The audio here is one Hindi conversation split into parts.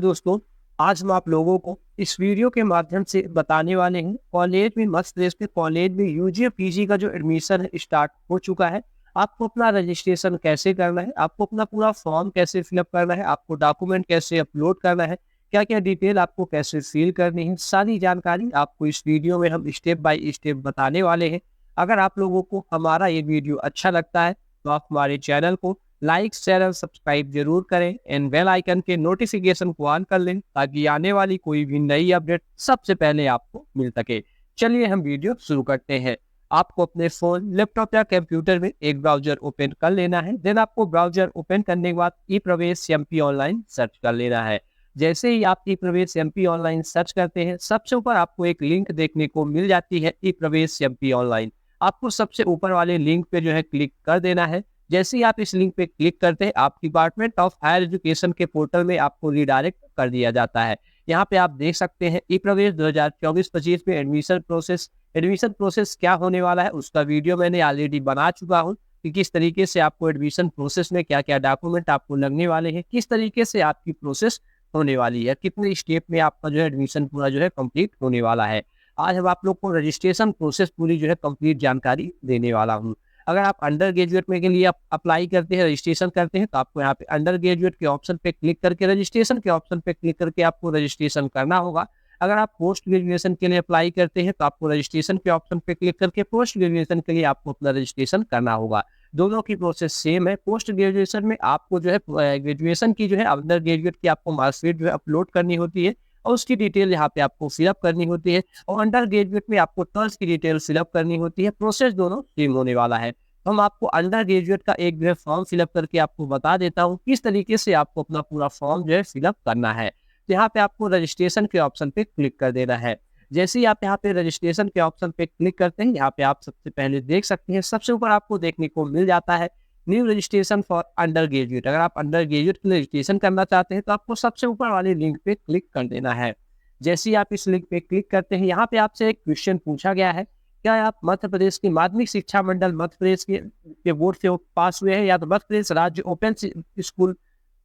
दोस्तों, आज हम आप लोगों को इस वीडियो के माध्यम से बताने वाले हैं कॉलेज में मध्य प्रदेश के कॉलेज में यूजी और पीजी का जो एडमिशन है स्टार्ट हो चुका है। आपको अपना रजिस्ट्रेशन कैसे करना है, आपको अपना पूरा फॉर्म कैसे फिलअप करना है, आपको डॉक्यूमेंट कैसे अपलोड करना है, क्या क्या डिटेल आपको कैसे फिल करनी है, सारी जानकारी आपको इस वीडियो में हम स्टेप बाय स्टेप बताने वाले हैं। अगर आप लोगों को हमारा ये वीडियो अच्छा लगता है तो आप हमारे चैनल को लाइक शेयर और सब्सक्राइब जरूर करें एंड बेल आइकन के नोटिफिकेशन को ऑन कर लें ताकि आने वाली कोई भी नई अपडेट सबसे पहले आपको मिल सके। चलिए हम वीडियो शुरू करते हैं। आपको अपने फोन, लैपटॉप या कंप्यूटर में एक ब्राउजर ओपन कर लेना है। देन आपको ब्राउजर ओपन करने के बाद ई प्रवेश एमपी ऑनलाइन सर्च कर लेना है। जैसे ही आप ई प्रवेश एमपी ऑनलाइन सर्च करते हैं, सबसे ऊपर आपको एक लिंक देखने को मिल जाती है ई प्रवेश एमपी ऑनलाइन। आपको सबसे ऊपर वाले लिंक पे जो है क्लिक कर देना है। जैसे ही आप इस लिंक पे क्लिक करते हैं, आप डिपार्टमेंट ऑफ हायर एजुकेशन के पोर्टल में आपको रिडायरेक्ट कर दिया जाता है। यहाँ पे आप देख सकते हैं ई प्रवेश 2024-25 में एडमिशन प्रोसेस क्या होने वाला है उसका वीडियो मैंने ऑलरेडी बना चुका हूँ कि किस तरीके से आपको एडमिशन प्रोसेस में क्या क्या डॉक्यूमेंट आपको लगने वाले हैं, किस तरीके से आपकी प्रोसेस होने वाली है, कितने स्टेप में आपका जो है एडमिशन पूरा जो है कंप्लीट होने वाला है। आज हम आप लोग को रजिस्ट्रेशन प्रोसेस पूरी जो है कंप्लीट जानकारी देने वाला हूँ। अगर आप अंडर ग्रेजुएट में के लिए आप अप्लाई करते हैं, रजिस्ट्रेशन करते हैं, तो आपको यहाँ पे अंडर ग्रेजुएट के ऑप्शन पे क्लिक करके रजिस्ट्रेशन के ऑप्शन पे क्लिक करके आपको रजिस्ट्रेशन करना होगा। अगर आप पोस्ट ग्रेजुएशन के लिए अप्लाई करते हैं तो आपको रजिस्ट्रेशन के ऑप्शन पे क्लिक करके पोस्ट ग्रेजुएशन के लिए आपको अपना रजिस्ट्रेशन करना होगा। दोनों की प्रोसेस सेम है। पोस्ट ग्रेजुएशन में आपको जो है ग्रेजुएशन की जो है अंडर ग्रेजुएट की आपको मार्कशीट जो है अपलोड करनी होती है और उसकी डिटेल यहाँ पे आपको फिलअप करनी होती है, और अंडर ग्रेजुएट में आपको ट्वेल्थ की डिटेल फिलअप करनी होती है। प्रोसेस दोनों सेम होने वाला है। हम आपको अंडर ग्रेजुएट का एक जो है फॉर्म फिलअप करके आपको बता देता हूँ किस तरीके से आपको अपना पूरा फॉर्म जो है फिलअप करना है। तो यहाँ पे आपको रजिस्ट्रेशन के ऑप्शन पे क्लिक कर देना है। जैसे ही आप यहाँ पे रजिस्ट्रेशन के ऑप्शन पे क्लिक करते हैं, यहाँ पे आप सबसे पहले देख सकते हैं सबसे ऊपर आपको देखने को मिल जाता है new registration for under graduate. अगर आप अंडर ग्रेजुएट के लिए रजिस्ट्रेशन करना चाहते हैं तो आपको सबसे ऊपर वाले लिंक पे क्लिक कर देना है। जैसे ही आप इस लिंक पे क्लिक करते हैं, यहाँ पे आपसे एक क्वेश्चन पूछा गया है, क्या आप मध्य प्रदेश की माध्यमिक शिक्षा मंडल मध्य प्रदेश के बोर्ड से पास हुए हैं, या तो मध्य प्रदेश राज्य ओपन स्कूल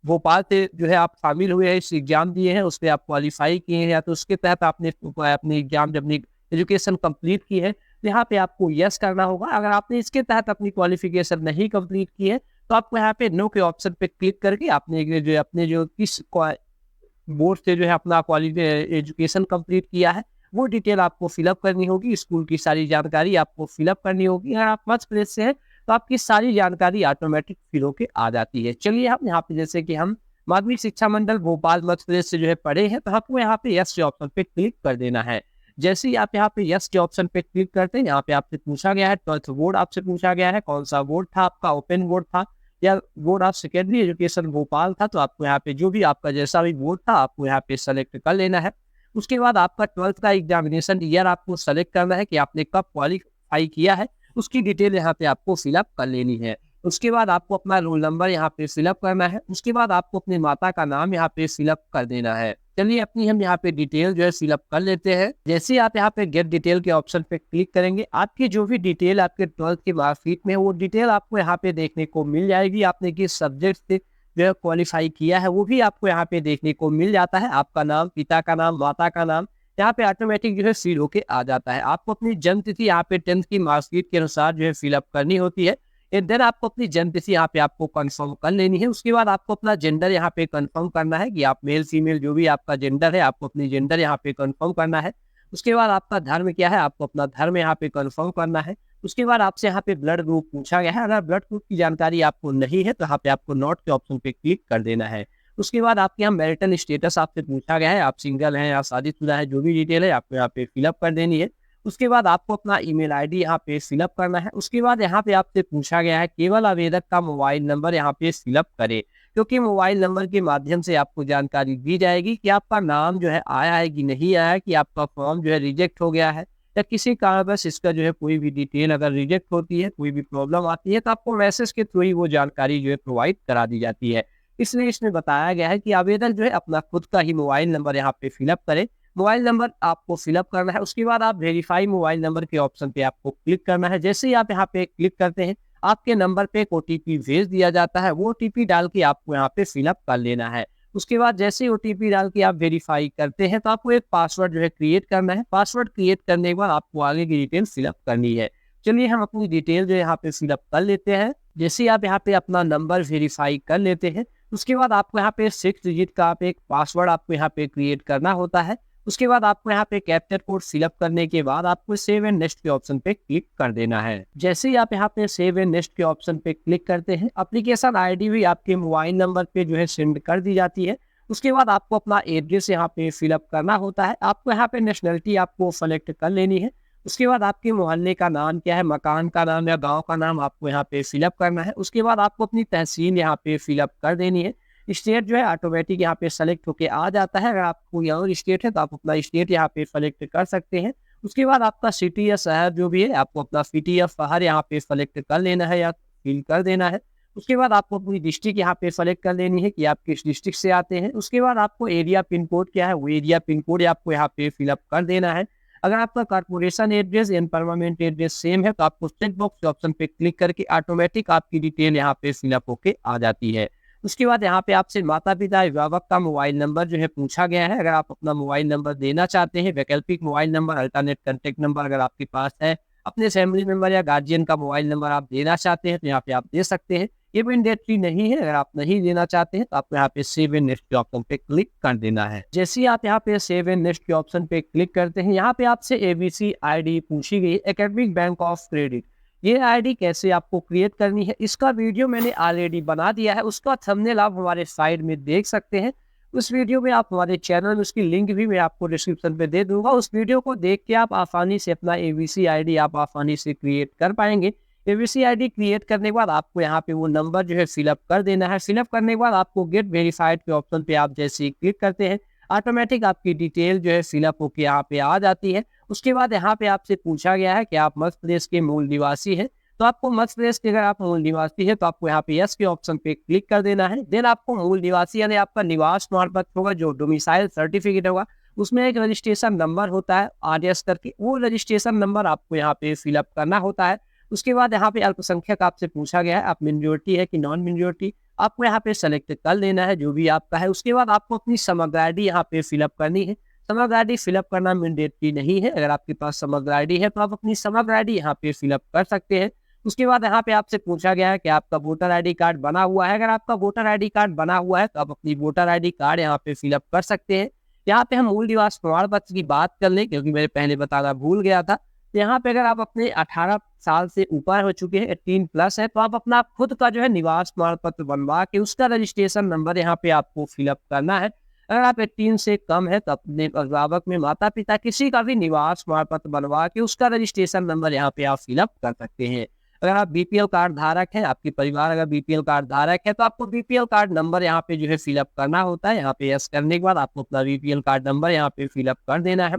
भोपाल से जो है आप शामिल हुए हैं, इस एग्जाम दिए हैं, उस पर आप क्वालिफाई किए हैं, या तो उसके तहत आपने अपनी एग्जाम जब अपनी एजुकेशन कंप्लीट की है तो यहाँ पे आपको यस करना होगा। अगर आपने इसके तहत अपनी क्वालिफिकेशन नहीं कंप्लीट की है तो आपको यहाँ पे नो के ऑप्शन पे क्लिक करके अपने जो किस बोर्ड से जो है अपना एजुकेशन कंप्लीट किया है वो डिटेल आपको फिलअप करनी होगी। स्कूल की सारी जानकारी आपको फिलअप करनी होगी। अगर आप मध्य प्रदेश से हैं तो आपकी सारी जानकारी ऑटोमेटिक फिल होके आ जाती है। चलिए हम यहाँ पे जैसे कि हम माध्यमिक शिक्षा मंडल भोपाल मध्य प्रदेश से जो है पढ़े हैं, तो आपको यहाँ पे यस के ऑप्शन पे क्लिक कर देना है। जैसे ही आप यहाँ पे यस के ऑप्शन पे क्लिक करते हैं, यहाँ पे आपसे पूछा गया है ट्वेल्थ बोर्ड, आपसे पूछा गया है कौन सा बोर्ड था आपका, ओपन बोर्ड था या board of secondary education Bhopal था। तो आपको यहाँ पे जो भी आपका जैसा भी बोर्ड था आपको यहाँ पे सेलेक्ट कर लेना है। उसके बाद आपका ट्वेल्थ का एग्जामिनेशन ईयर आपको सेलेक्ट करना है कि आपने कब क्वालिफाई किया है, उसकी डिटेल यहाँ पे आपको फिलअप कर लेनी है। उसके बाद आपको अपना रोल नंबर यहाँ पे फिलअप करना है। उसके बाद आपको अपने माता का नाम यहाँ पे फिलअप कर देना है। चलिए अपनी हम यहाँ पे डिटेल जो है फिलअप कर लेते हैं। जैसे आप यहाँ पे गेट डिटेल के ऑप्शन पे क्लिक करेंगे, आपकी जो भी डिटेल आपके ट्वेल्थ की मार्कशीट में वो डिटेल आपको यहाँ पे देखने को मिल जाएगी। आपने किस सब्जेक्ट से जो है क्वालिफाई किया है वो भी आपको यहाँ पे देखने को मिल जाता है। आपका नाम, पिता का नाम, माता का नाम यहाँ पे ऑटोमेटिक जो है फिल होके आ जाता है। आपको अपनी जन्म तिथि यहाँ पे 10th की मार्कशीट के अनुसार जो है फिलअप करनी होती है। देन आपको अपनी जन्म तिथि यहाँ पे आपको कंफर्म कर लेनी है। उसके बाद आपको अपना जेंडर यहाँ पे कंफर्म करना है कि आप मेल फीमेल जो भी आपका जेंडर है, आपको अपनी जेंडर यहाँ पे कंफर्म करना है। उसके बाद आपका धर्म क्या है, आपको अपना धर्म यहाँ पे कंफर्म करना है। उसके बाद आपसे यहाँ पे ब्लड ग्रुप पूछा गया है। अगर ब्लड ग्रुप की जानकारी आपको नहीं है तो यहाँ पे आपको नॉट के ऑप्शन पे क्लिक कर देना है। उसके बाद आपके यहाँ मैरिटल स्टेटस आपसे पूछा गया है, आप सिंगल हैं या शादीशुदा है, जो भी डिटेल है आपको यहाँ पे फिलअप कर देनी है। उसके बाद आपको अपना ईमेल आईडी यहाँ पे फिलअप करना है। उसके बाद यहाँ पे आपसे पूछा गया है केवल आवेदक का मोबाइल नंबर यहाँ पे फिलअप करे, क्योंकि मोबाइल नंबर के माध्यम से आपको जानकारी दी जाएगी कि आपका नाम जो है आया है कि नहीं आया है, कि आपका फॉर्म जो है रिजेक्ट हो गया है या किसी कारणवश इसका जो है कोई भी डिटेल अगर रिजेक्ट होती है, कोई भी प्रॉब्लम आती है तो आपको मैसेज के थ्रू ही वो जानकारी जो है प्रोवाइड करा दी जाती है। इसलिए इसमें बताया गया है कि आवेदक जो है अपना खुद का ही मोबाइल नंबर यहाँ पे फिलअप करे। मोबाइल नंबर आपको फिलअप करना है। उसके बाद आप वेरीफाई मोबाइल नंबर के ऑप्शन पे आपको क्लिक करना है। जैसे ही आप यहाँ पे क्लिक करते हैं, आपके नंबर पे एक ओटीपी भेज दिया जाता है। वो ओटीपी डाल के आपको यहाँ पे फिलअप कर लेना है। उसके बाद जैसे ही ओटीपी डाल के आप वेरीफाई करते हैं तो आपको एक पासवर्ड जो है क्रिएट करना है। पासवर्ड क्रिएट करने के बाद आपको आगे की डिटेल फिलअप करनी है। चलिए हम अपनी डिटेल जो यहाँ पे फिलअप कर लेते हैं। जैसे ही आप यहाँ पे अपना नंबर वेरीफाई कर लेते हैं, उसके बाद आपको यहाँ पे 6 डिजिट का आप एक पासवर्ड आपको यहाँ पे क्रिएट करना होता है। उसके बाद आपको यहाँ पे कैप्चर कोड फिलअप करने के बाद आपको सेव एंड नेक्स्ट के ऑप्शन पे क्लिक कर देना है। जैसे ही आप यहाँ पे सेव एंड नेक्स्ट के ऑप्शन पे क्लिक करते हैं, एप्लीकेशन आईडी भी आपके मोबाइल नंबर पे जो है सेंड कर दी जाती है। उसके बाद आपको अपना एड्रेस यहाँ पे फिलअप करना होता है। आपको यहाँ पे नेशनलिटी आपको सेलेक्ट कर लेनी है। उसके बाद आपके मोहल्ले का नाम क्या है, मकान का नाम या गाँव का नाम आपको यहाँ पे फिलअप करना है। उसके बाद आपको अपनी तहसील यहाँ पे फिलअप कर देनी है। स्टेट जो है ऑटोमेटिक यहाँ पे सेलेक्ट होके आ जाता है। अगर आपको कोई और स्टेट है तो आप अपना स्टेट यहाँ पे सेलेक्ट कर सकते हैं। उसके बाद आपका सिटी या शहर जो भी है आपको अपना सिटी या शहर यहाँ पे सेलेक्ट कर लेना है या फिल कर देना है। उसके बाद आपको अपनी डिस्ट्रिक्ट यहाँ पे सेलेक्ट कर लेनी है कि आप किस डिस्ट्रिक्ट से आते हैं। उसके बाद आपको एरिया पिन कोड क्या है, वो एरिया पिन कोड आपको यहाँ पे फिलअप कर देना है। अगर आपका कॉर्पोरेशन एड्रेस या परमानेंट एड्रेस सेम है तो आपको चेक बॉक्स ऑप्शन पे क्लिक करके ऑटोमेटिक आपकी डिटेल यहाँ पे फिलअप होके आ जाती है। उसके बाद यहाँ पे आपसे माता पिता अभिभावक का मोबाइल नंबर जो है पूछा गया है। अगर आप अपना मोबाइल नंबर देना चाहते हैं, वैकल्पिक mobile number, alternate contact number अगर आपके पास है, अपने फैमिली मेंबर या गार्जियन का मोबाइल नंबर आप देना चाहते हैं तो यहाँ पे आप दे सकते हैं। ये मैंडेटरी नहीं है। अगर आप नहीं देना चाहते हैं तो आपको यहाँ पे सेव एंड नेक्स्ट के ऑप्शन पे क्लिक कर देना है। जैसे ही आप यहाँ पे सेव एंड नेक्स्ट के ऑप्शन पे क्लिक करते हैं, यहाँ पे आपसे एबीसी आईडी पूछी गई, एकेडमिक बैंक ऑफ क्रेडिट। ये आईडी कैसे आपको क्रिएट करनी है इसका वीडियो मैंने ऑलरेडी बना दिया है। उसका थंबनेल आप हमारे साइड में देख सकते हैं। उस वीडियो में आप हमारे चैनल में उसकी लिंक भी मैं आपको डिस्क्रिप्शन पे दे दूंगा। उस वीडियो को देख के आप आसानी से अपना एबीसी आईडी आप आसानी से क्रिएट कर पाएंगे। एबीसी आईडी क्रिएट करने के बाद आपको यहाँ पे वो नंबर जो है फिलअप कर देना है। फिलअप करने के बाद आपको गेट वेरीफाइड के ऑप्शन पे आप जैसे ही क्लिक करते हैं, ऑटोमेटिक आपकी डिटेल जो है फिलअप होकर यहाँ पे आ जाती है। उसके बाद यहाँ पे आपसे पूछा गया है कि आप मध्य प्रदेश के मूल निवासी हैं, तो आपको मध्य प्रदेश के अगर आप मूल निवासी है तो आपको यहाँ पे यस के ऑप्शन पे क्लिक कर देना है। देन आपको मूल निवासी यानी आपका निवास प्रमाण पत्र होगा, जो डोमिसाइल सर्टिफिकेट होगा, उसमें एक रजिस्ट्रेशन नंबर होता है आरएस करके, वो रजिस्ट्रेशन नंबर आपको यहाँ पे फिलअप करना होता है। उसके बाद यहाँ पे अल्पसंख्यक आपसे पूछा गया है, आप मेजोरिटी है कि नॉन मेजोरिटी, आपको यहाँ पे सेलेक्ट कर लेना है जो भी आपका है। उसके बाद आपको अपनी समग्र आईडी यहाँ पे फिलअप करनी है। समग्र आईडी फिलअप करना मैंडेटरी नहीं है। अगर आपके पास समग्र आईडी है तो आप अपनी समग्र आईडी यहाँ पे फिलअप कर सकते हैं। उसके बाद यहाँ पे आपसे पूछा गया है कि आपका वोटर आईडी कार्ड बना हुआ है। अगर आपका वोटर आईडी कार्ड बना हुआ है तो आप अपनी वोटर आईडी कार्ड यहाँ पे फिलअप कर सकते हैं। यहाँ पे हम मूल निवास प्रमाण पत्र की बात कर लें, क्योंकि मैंने पहले बताना भूल गया था। यहाँ पे अगर आप अपने 18 साल से ऊपर हो चुके हैं, 18 प्लस है, तो आप अपना खुद का जो है निवास प्रमाण पत्र बनवा के उसका रजिस्ट्रेशन नंबर यहाँ पे आपको फिलअप करना है। अगर आप 18 से कम है तो अपने अभिभावक में माता पिता किसी का भी निवास प्रमाण पत्र बनवा के उसका रजिस्ट्रेशन नंबर यहाँ पे आप फिलअप कर सकते हैं। अगर आप बीपीएल कार्ड धारक हैं, आपके परिवार अगर बीपीएल कार्ड धारक है तो आपको बीपीएल कार्ड नंबर यहाँ पे जो है फिलअप करना होता है। यहाँ पे यस करने के बाद आपको अपना बीपीएल कार्ड नंबर यहाँ पे फिलअप कर देना है।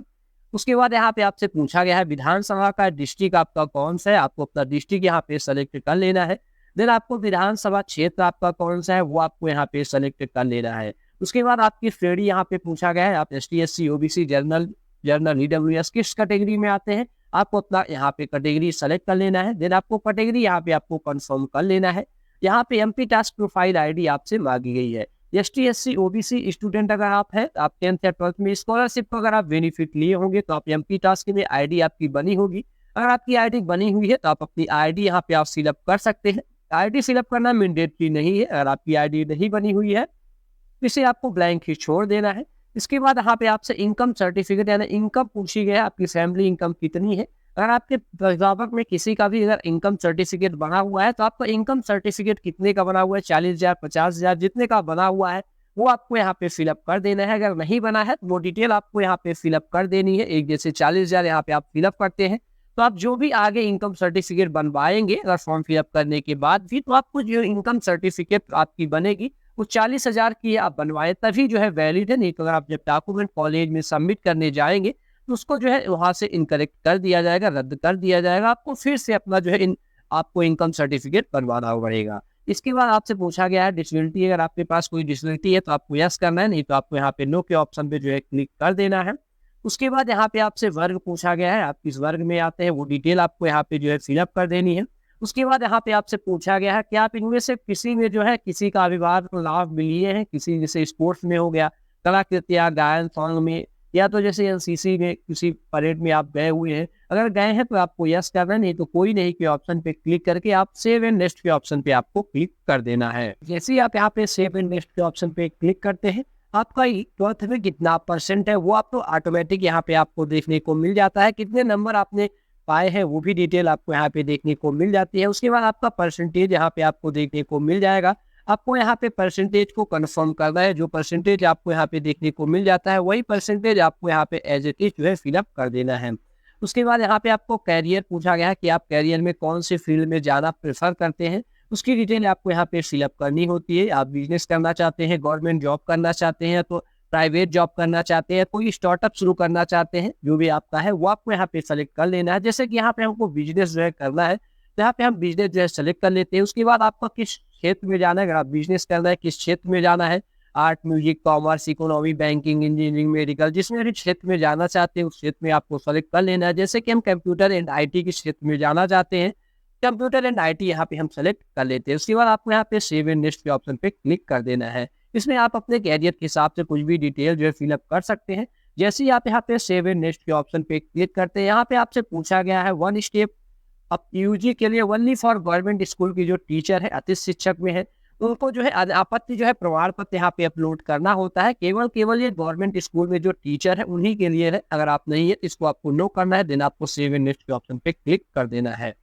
उसके बाद यहाँ पे आपसे पूछा गया है विधानसभा का डिस्ट्रिक्ट आपका कौन सा है, आपको अपना डिस्ट्रिक्ट यहाँ पे सेलेक्ट कर लेना है। देन आपको विधानसभा क्षेत्र आपका कौन सा है वो आपको यहाँ पे सेलेक्ट कर लेना है। उसके बाद आपकी श्रेणी यहाँ पे पूछा गया है, आप ST SC OBC general EWS किस कैटेगरी में आते हैं, आपको अपना यहाँ पे कैटेगरी सेलेक्ट कर लेना है। देन आपको कैटेगरी यहाँ पे आपको कंफर्म कर लेना है। यहाँ पे एमपी टास्क प्रोफाइल आईडी आपसे मांगी गई है। एसटी एससी ओबीसी स्टूडेंट अगर आप है, आप 10th या 12th में स्कॉलरशिप को अगर आप बेनिफिट लिए होंगे तो आप एमपी टास्क में आईडी आपकी बनी होगी। अगर आपकी आईडी बनी हुई है तो आप अपनी आईडी यहाँ पे आप फिलअप कर सकते हैं। आईडी फिलअप करना मैंडेटरी नहीं है। अगर आपकी आईडी नहीं बनी हुई है इसे आपको ब्लैंक ही छोड़ देना है। इसके बाद यहाँ पे आपसे इनकम सर्टिफिकेट यानी इनकम पूछी गई है, आपकी फैमिली इनकम कितनी है। अगर आपके अभिभावक में किसी का भी अगर इनकम सर्टिफिकेट बना हुआ है तो आपका इनकम सर्टिफिकेट कितने का बना हुआ है, 40,000 50,000 जितने का बना हुआ है वो आपको यहाँ पे फिलअप कर देना है। अगर नहीं बना है तो वो डिटेल आपको यहाँ पे फिलअप कर देनी है। एक जैसे 40,000 यहाँ पे आप फिलअप करते हैं तो आप जो भी आगे इनकम सर्टिफिकेट बनवाएंगे अगर फॉर्म फिलअप करने के बाद भी, तो आपको जो इनकम सर्टिफिकेट आपकी बनेगी वो 40,000 की आप बनवाएं तभी जो है वैलिड है। नहीं तो अगर आप जब डॉक्यूमेंट कॉलेज में सबमिट करने जाएंगे तो उसको जो है वहां से इनकरेक्ट कर दिया जाएगा, रद्द कर दिया जाएगा। आपको फिर से अपना जो है आपको इनकम सर्टिफिकेट बनवाना पड़ेगा। इसके बाद आपसे पूछा गया है डिसेबिलिटी, अगर आपके पास कोई डिसेबिलिटी है तो आपको यस करना है, नहीं तो आपको यहाँ पे नो के ऑप्शन पे जो है क्लिक कर देना है। उसके बाद यहाँ पे आपसे वर्ग पूछा गया है, आप किस वर्ग में आते हैं वो डिटेल आपको यहाँ पे जो है फिलअप कर देनी है। उसके बाद यहाँ पे आपसे पूछा गया है कि आप इनमें से किसी में जो है किसी का अभिभावक लाभ लिए हैं, किसी जैसे स्पोर्ट्स में हो गया, कलाकृतियाँ, गायन, सॉन्ग में, या तो जैसे एनसीसी में किसी परेड में आप गए हुए हैं। अगर गए हैं तो आपको यस करना है, नहीं तो कोई नहीं के ऑप्शन पे क्लिक करके आप सेव एंड नेक्स्ट के ऑप्शन पे आपको क्लिक कर देना है। जैसे ही आप यहाँ पे सेव एंड नेक्स्ट के ऑप्शन पे क्लिक करते हैं, आपका 12th में कितना परसेंट है वो आपको ऑटोमेटिक यहाँ पे आपको देखने को मिल जाता है। कितने नंबर आपने पाए हैं वो भी डिटेल आपको यहाँ पे देखने को मिल जाती है। उसके बाद आपका परसेंटेज यहाँ पे आपको देखने को मिल जाएगा। आपको यहाँ पे परसेंटेज को कंफर्म करना है। जो परसेंटेज आपको यहाँ पे देखने को मिल जाता है वही परसेंटेज आपको यहाँ पे एज इट इज जो है फिलअप कर देना है। उसके बाद यहाँ पे आपको कैरियर पूछा गया है कि आप कैरियर में कौन से फील्ड में ज़्यादा प्रेफर करते हैं। उसकी डिटेल आपको यहाँ पे फिलअप करनी होती है। आप बिजनेस करना चाहते हैं, गवर्नमेंट जॉब करना चाहते हैं, तो प्राइवेट जॉब करना चाहते हैं, कोई स्टार्टअप शुरू करना चाहते हैं, जो भी आपका है वो आपको यहाँ पे सेलेक्ट कर लेना है। जैसे कि यहाँ पे हमको बिजनेस जो है करना है, तो यहाँ पे हम बिजनेस जो है सेलेक्ट कर लेते हैं। उसके बाद आपका किस क्षेत्र में जाना है, अगर आप बिजनेस करना है किस क्षेत्र में जाना है, art, music, commerce, economy, banking, engineering, medical, जिसमें भी क्षेत्र में जाना चाहते हैं उस क्षेत्र में आपको सेलेक्ट कर लेना है। जैसे कि हम कंप्यूटर एंड IT के क्षेत्र में जाना चाहते हैं, कंप्यूटर एंड IT यहाँ पे हम सेलेक्ट कर लेते हैं। उसके बाद आपको यहाँ पे सेव एंड नेक्स्ट के ऑप्शन पे क्लिक कर देना है। इसमें आप अपने कैरियर के हिसाब से कुछ भी डिटेल जो है फिलअप कर सकते हैं। जैसे ही आप यहाँ पे सेव एंड नेक्स्ट के ऑप्शन पे क्लिक करते हैं, यहाँ पे आपसे पूछा गया है वन स्टेप अब यूजी के लिए ओनली फॉर गवर्नमेंट स्कूल की जो टीचर है, अतिथि शिक्षक में है, उनको जो है आपत्ति जो है प्रमाण पत्र यहाँ पे अपलोड करना होता है। केवल ये गवर्नमेंट स्कूल में जो टीचर है उन्हीं के लिए है। अगर आप नहीं है तो इसको आपको नो करना है, देन आपको सेव एंड नेक्स्ट के ऑप्शन पे क्लिक कर देना है।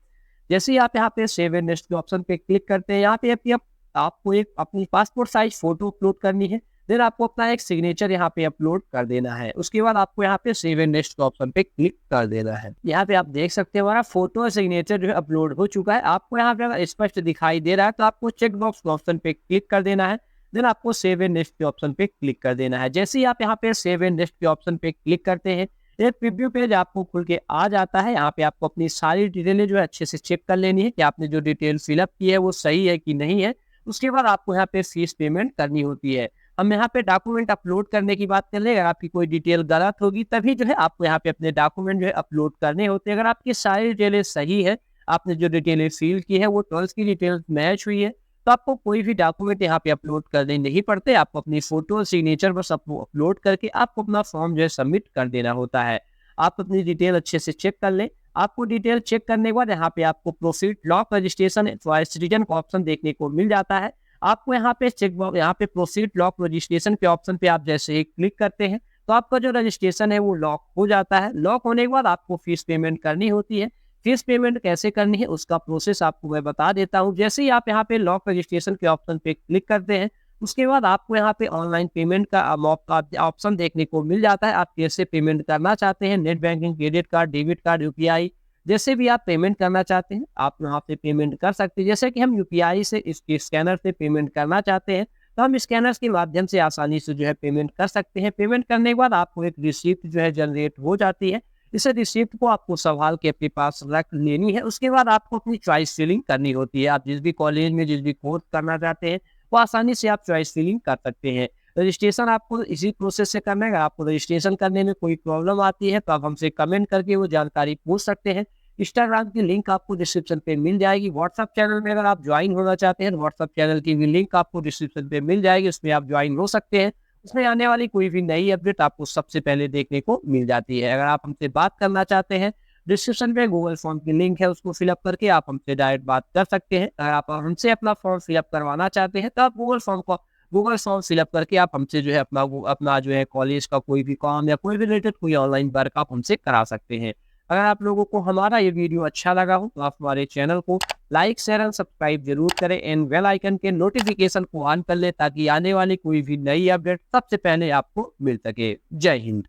जैसे ही आप यहाँ पे सेव एंड नेक्स्ट के ऑप्शन पे क्लिक करते हैं, यहाँ पे आपको एक अपनी पासपोर्ट साइज फोटो अपलोड करनी है। देन आपको अपना एक सिग्नेचर यहाँ पे अपलोड कर देना है। उसके बाद आपको यहाँ पे सेव एंड नेक्स्ट के ऑप्शन पे क्लिक कर देना है। यहाँ पे आप देख सकते हैं हमारा फोटो और सिग्नेचर जो है अपलोड हो चुका है। आपको यहाँ पे अगर स्पष्ट दिखाई दे रहा है तो आपको चेक बॉक्स के ऑप्शन पे क्लिक कर देना है। देन आपको सेव एंड नेक्स्ट के ऑप्शन पे क्लिक कर देना है। जैसे ही आप यहाँ पे सेव एंड नेक्स्ट के ऑप्शन पे क्लिक करते हैं, एक प्रीव्यू पेज आपको खुल के आ जाता है। यहाँ पे आपको अपनी सारी डिटेलें जो है अच्छे से चेक कर लेनी है कि आपने जो डिटेल फिलअप की है वो सही है कि नहीं है। उसके बाद आपको यहाँ पे फीस पेमेंट करनी होती है। हम यहाँ पे डॉक्यूमेंट अपलोड करने की बात कर ले, अगर आपकी कोई डिटेल गलत होगी तभी जो है आपको यहाँ पे अपने डॉक्यूमेंट जो है अपलोड करने होते हैं। अगर आपकी सारी डिटेलें सही है, आपने जो डिटेलें फिल की है वो 12th की डिटेल मैच हुई है, तो आपको कोई भी डॉक्यूमेंट यहाँ पे अपलोड करने नहीं पड़ते। आपको अपनी फोटो और सिग्नेचर बस अपलोड करके आपको अपना फॉर्म जो है सबमिट कर देना होता है। आप अपनी डिटेल अच्छे से चेक कर लें। आपको डिटेल चेक करने के बाद यहाँ पे आपको proceed lock registration for citizen का ऑप्शन देखने को मिल जाता है। आपको यहाँ पे चेक बॉक्स यहाँ पे प्रोसीड लॉक रजिस्ट्रेशन के ऑप्शन पे आप जैसे ही क्लिक करते हैं तो आपका जो रजिस्ट्रेशन है वो लॉक हो जाता है। लॉक होने के बाद आपको फीस पेमेंट करनी होती है। फीस पेमेंट कैसे करनी है उसका प्रोसेस आपको मैं बता देता हूँ। जैसे ही आप यहाँ पे लॉक रजिस्ट्रेशन के ऑप्शन पे क्लिक करते हैं, उसके बाद आपको यहाँ पे ऑनलाइन पेमेंट का ऑप्शन देखने को मिल जाता है। आप कैसे पेमेंट करना चाहते हैं, net banking, credit card, debit card, UPI, जैसे भी आप पेमेंट करना चाहते हैं आप यहाँ पे पेमेंट कर सकते हैं। जैसे कि हम UPI से इसके स्कैनर से पेमेंट करना चाहते हैं तो हम स्कैनर के माध्यम से आसानी से जो है पेमेंट कर सकते हैं। पेमेंट करने के बाद आपको एक रिसिप्ट जो है जनरेट हो जाती है। इस रिसिप्ट को आपको संभाल के अपने पास रख लेनी है। उसके बाद आपको अपनी चॉइस फिलिंग करनी होती है। आप जिस भी कॉलेज में जिस भी कोर्स करना चाहते हैं वो आसानी से आप चॉइस फिलिंग कर सकते हैं। रजिस्ट्रेशन आपको इसी प्रोसेस से करना है। अगर आपको रजिस्ट्रेशन करने में कोई प्रॉब्लम आती है तो आप हमसे कमेंट करके वो जानकारी पूछ सकते हैं। इंस्टाग्राम की लिंक आपको डिस्क्रिप्शन पे मिल जाएगी। व्हाट्सएप चैनल में अगर आप ज्वाइन होना चाहते हैं तो व्हाट्सएप चैनल की भी लिंक आपको डिस्क्रिप्शन पे मिल जाएगी, उसमें आप ज्वाइन हो सकते हैं। उसमें आने वाली कोई भी नई अपडेट आपको सबसे पहले देखने को मिल जाती है। अगर आप हमसे बात करना चाहते हैं, डिस्क्रिप्शन में गूगल फॉर्म की लिंक है, उसको फिलअप करके आप हमसे डायरेक्ट बात कर सकते हैं। अगर आप हमसे अपना फॉर्म फिलअप करवाना चाहते हैं तो आप गूगल फॉर्म फिलअप करके आप हमसे जो है अपना जो है कॉलेज का कोई भी काम या कोई भी रिलेटेड कोई ऑनलाइन वर्क आप हमसे करा सकते हैं। अगर आप लोगों को हमारा ये वीडियो अच्छा लगा हो तो आप हमारे चैनल को लाइक, शेयर एंड सब्सक्राइब जरूर करें एंड बेल आइकन के नोटिफिकेशन को ऑन कर लें ताकि आने वाली कोई भी नई अपडेट सबसे पहले आपको मिल सके। जय हिंद।